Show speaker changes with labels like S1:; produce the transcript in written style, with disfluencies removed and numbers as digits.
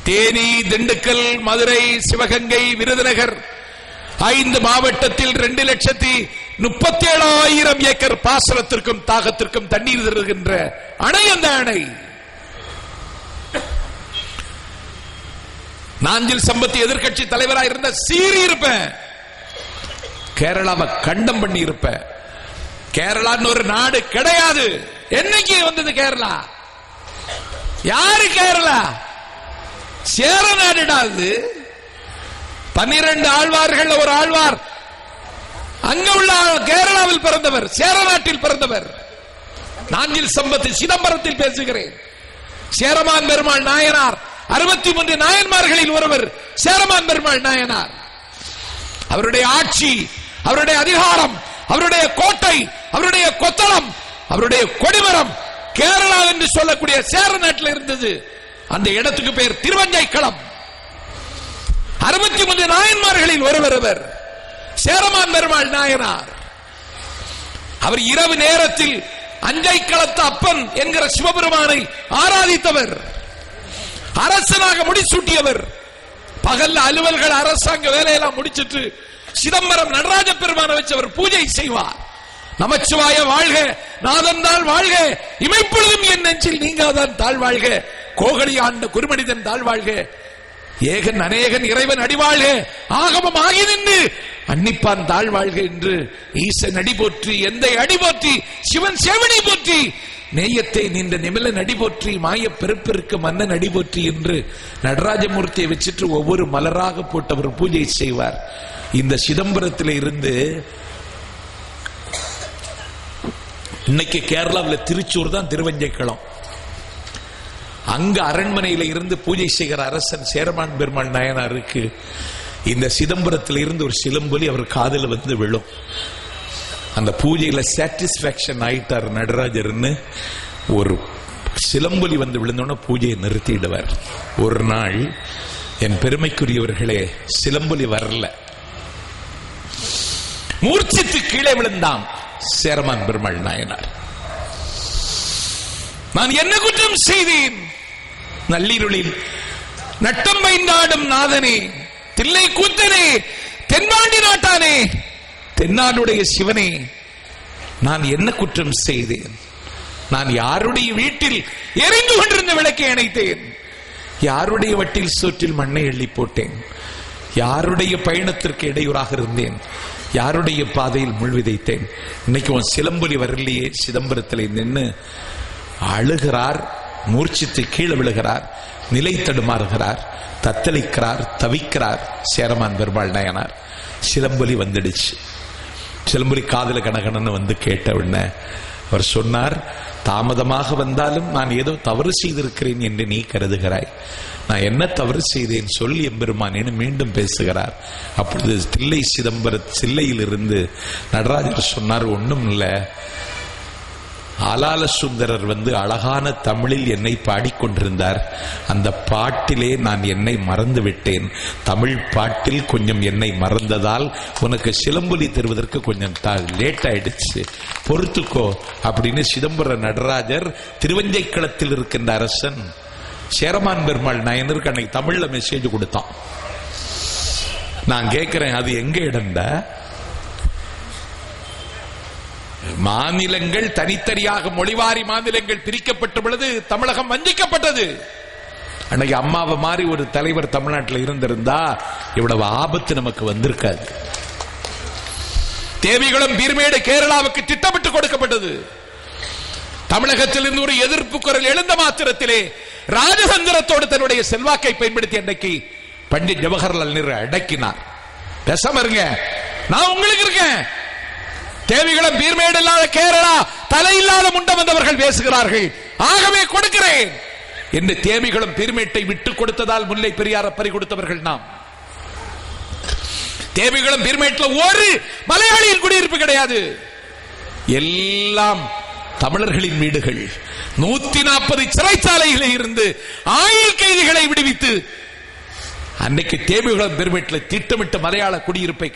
S1: தேனி, திண்டுக்கல், மதுரை, சிவகங்கை, விருதுநகர் 5 மாவட்டத்தில் 2,37,000 ஏக்கர் பாசனத்திற்கும் தாகத்திற்கும் தண்ணீர் தருகின்ற அணை அந்த அணை. நாஞ்சில் சம்பத் எதிர்கட்சி தலைவராக இருந்த சீறி இருப்பேன். கேரளாவை கண்டம் பண்ணி இருப்பேன். கேரளான்னு ஒரு நாடு கிடையாது. என்னைக்கு வந்தது கேரளா? யாரு கேரளா? சேர நாடுடாது. 12 ஆழ்வார்கள் ஒரு ஆழ்வார் அங்க உள்ள கேரளாவில் பிறந்தவர், சேர நாட்டில் பிறந்தவர். நாஞ்சில் சம்பத் சிதம்பரத்தில் பேசுகிறேன். சேரமான் பெருமாள் நாயனார் 63 நாயன்மார்களில் ஒருவர் சேரமான் பெருமாள் நாயனார். அவருடைய ஆட்சி, அவருடைய அதிகாரம், அவருடைய கோட்டை, அவருடைய கொத்தளம், அவருடைய கொடிமரம் கேரளா என்று சொல்லக்கூடிய சேர நாட்டில் இருந்தது. அந்த இடத்துக்கு பெயர் திருவஞ்சைக்களம். 63 நாயன்மார்களில் ஒருவர் சேரமான் பெருமாள் நாயனார். அவர் இரவு நேரத்தில் அஞ்சைக்களத்து அப்பன் என்கிற சிவபெருமானை ஆராதித்தவர், அரசனாக முடிசூட்டியவர். பகல்ல அலுவல்கள் அரசாங்க வேலையெல்லாம் முடிச்சிட்டு சிதம்பரம் நடராஜ பெருமானை வச்சு அவர் பூஜை செய்வார். நமச்சிவாய வாழ்க, நாதந்தாள் வாழ்க, இமைப்பொழுதும் என் நெஞ்சில் நீங்காதான் தாழ் வாழ்க, கோகலி ஆண்ட குருமனிதன் தாழ் வாழ்க, ஏகன் அநேகன் இறைவன் அடிவாழ்க, ஆகமம் ஆகி நின்று அன்னிப்பான் தாழ் வாழ்க என்று ஈசன் அடி போற்றி, எந்த அடி போற்றி, சிவன் செவனி போற்றி, நேயத்தை நின்ற நிமிலன் அடி போற்றி, மாய பெருப்பெருக்கு மன்னன் அடி போற்றி என்று நடராஜமூர்த்தியை வச்சுட்டு ஒவ்வொரு மலராக போட்டவர் பூஜை செய்வார். இந்த சிதம்பரத்தில் இருந்து இன்னைக்கு கேரளாவில் திருச்சூர் தான் திருவஞ்சைக்களம். அங்க அரண்மனையில இருந்து பூஜை செய்கிற அரசன் சேரமான் பெருமாள் நாயனாருக்கு இந்த சிதம்பரத்தில் இருந்து ஒரு சிலம்பொலி அவர் காதில் வந்து விழும். அந்த பூஜையில சாட்டிஸ்பாக்சன் ஆயிட்டார் நடராஜர்னு ஒரு சிலம்பொலி வந்து விழுந்தோன்னா பூஜையை நிறுத்திடுவார். ஒரு நாள் என் பெருமைக்குரியவர்களே சிலம்பொலி வரல, மூர்ச்சித்து கீழே விழுந்தான் சேரமான் பெருமாள் நாயனார். நான் என்ன குற்றம் செய்தேன்? நள்ளிருளில் நட்டம் வைந்தாடும் நாதனே, தில்லை கூத்தனே, தென்பாண்டி நாட்டானே, தென்னாடுடைய சிவனே, நான் என்ன குற்றம் செய்தேன்? நான் யாருடைய வீட்டில் எரிந்து கொண்டிருந்த விளக்கை அணைத்தேன்? யாருடைய வட்டில் சோற்றில் மண்ணை எள்ளி போட்டேன்? யாருடைய பயணத்திற்கு இடையூறாக இருந்தேன்? யாருடைய பாதையில் முள் விதைத்தேன்? இன்னைக்கு உன் சிலம்பொலி வரலையே. சிதம்பரத்தில் நின்று அழுகிறார், மூர்ச்சித்து கீழே விழுகிறார், நிலை தடுமாறுகிறார், தத்தளிக்கிறார், தவிக்கிறார் சேரமான் பெருமாள் நாயனார். சிலம்பொலி வந்துடுச்சு. சிலம்பொலி காதல கணகணன்னு வந்து கேட்ட உடனே அவர் சொன்னார், தாமதமாக வந்தாலும் நான் ஏதோ தவறு செய்திருக்கிறேன் என்று நீ கருதுகிறாய். நான் என்ன தவறு செய்தேன் சொல் எம்பெருமானேன்னு மீண்டும் பேசுகிறார். அப்பொழுது தில்லை சிதம்பர சில்லையில் இருந்து நடராஜர் சொன்னார், ஒண்ணும் இல்ல, ஆலால சுந்தரர் வந்து அழகான தமிழில் என்னை பாடிக்கொண்டிருந்தார். அந்த பாட்டிலே நான் என்னை மறந்து விட்டேன். தமிழ் பாட்டில் கொஞ்சம் என்னை மறந்ததால் உனக்கு சிலம்பொலி தருவதற்கு கொஞ்சம் லேட் ஆயிடுச்சு, பொறுத்துக்கோ அப்படின்னு சிதம்பர நடராஜர் திருவஞ்சைக்களத்தில் இருக்கின்ற அரசன் சேரமான் பெருமாள் நாயனருக்கு அன்னைக்கு தமிழ்ல மெசேஜ் கொடுத்தான். நான் கேட்கிறேன், அது எங்க இடம்டா? மாநிலங்கள் தனித்தனியாக மொழிவாரி மாநிலங்கள் பிரிக்கப்பட்ட பொழுது தமிழகம் வஞ்சிக்கப்பட்டது. அன்னைக்கு அம்மாவை மாதிரி ஒரு தலைவர் தமிழ்நாட்டில் இருந்திருந்தா இவ்வளவு ஆபத்து நமக்கு வந்திருக்காது. தேவிகுளம் பீர்மேடு கேரளாவுக்கு திட்டமிட்டு கொடுக்கப்பட்டது. தமிழகத்திலிருந்து ஒரு எதிர்ப்பு குரல் எழுந்த மாத்திரத்திலே ராஜதந்திரத்தோடு தன்னுடைய செல்வாக்கை பயன்படுத்தி அன்றைக்கு பண்டிட் ஜவஹர்லால் நேரு அடக்கினார். பேசாம இருங்க, நான் உங்களுக்கு இருக்கேன். தேவிகளும் பீர்மேடு இல்லாத கேரளா, தலையில்லாத முண்டம் வந்தவர்கள் பேசுகிறார்கள், ஆகவே கொடுக்கிறேன் என்று தேவிகளும் பீர்மேட்டை விட்டுக் கொடுத்ததால் முல்லை பெரியார பறி கொடுத்தவர்கள் நாம். தேவிகளும் பீர்மேட்டில் ஒரு மலையாளியின் குடியிருப்பு கிடையாது, எல்லாம் தமிழர்களின் வீடுகள். 140 சிறைச்சாலைகளை இருந்து ஆயுள் கைதிகளை விடுவித்து அன்னைக்கு தேவிகுளம் பெருமேட்டில் திட்டமிட்ட மலையாள குடியிருப்பை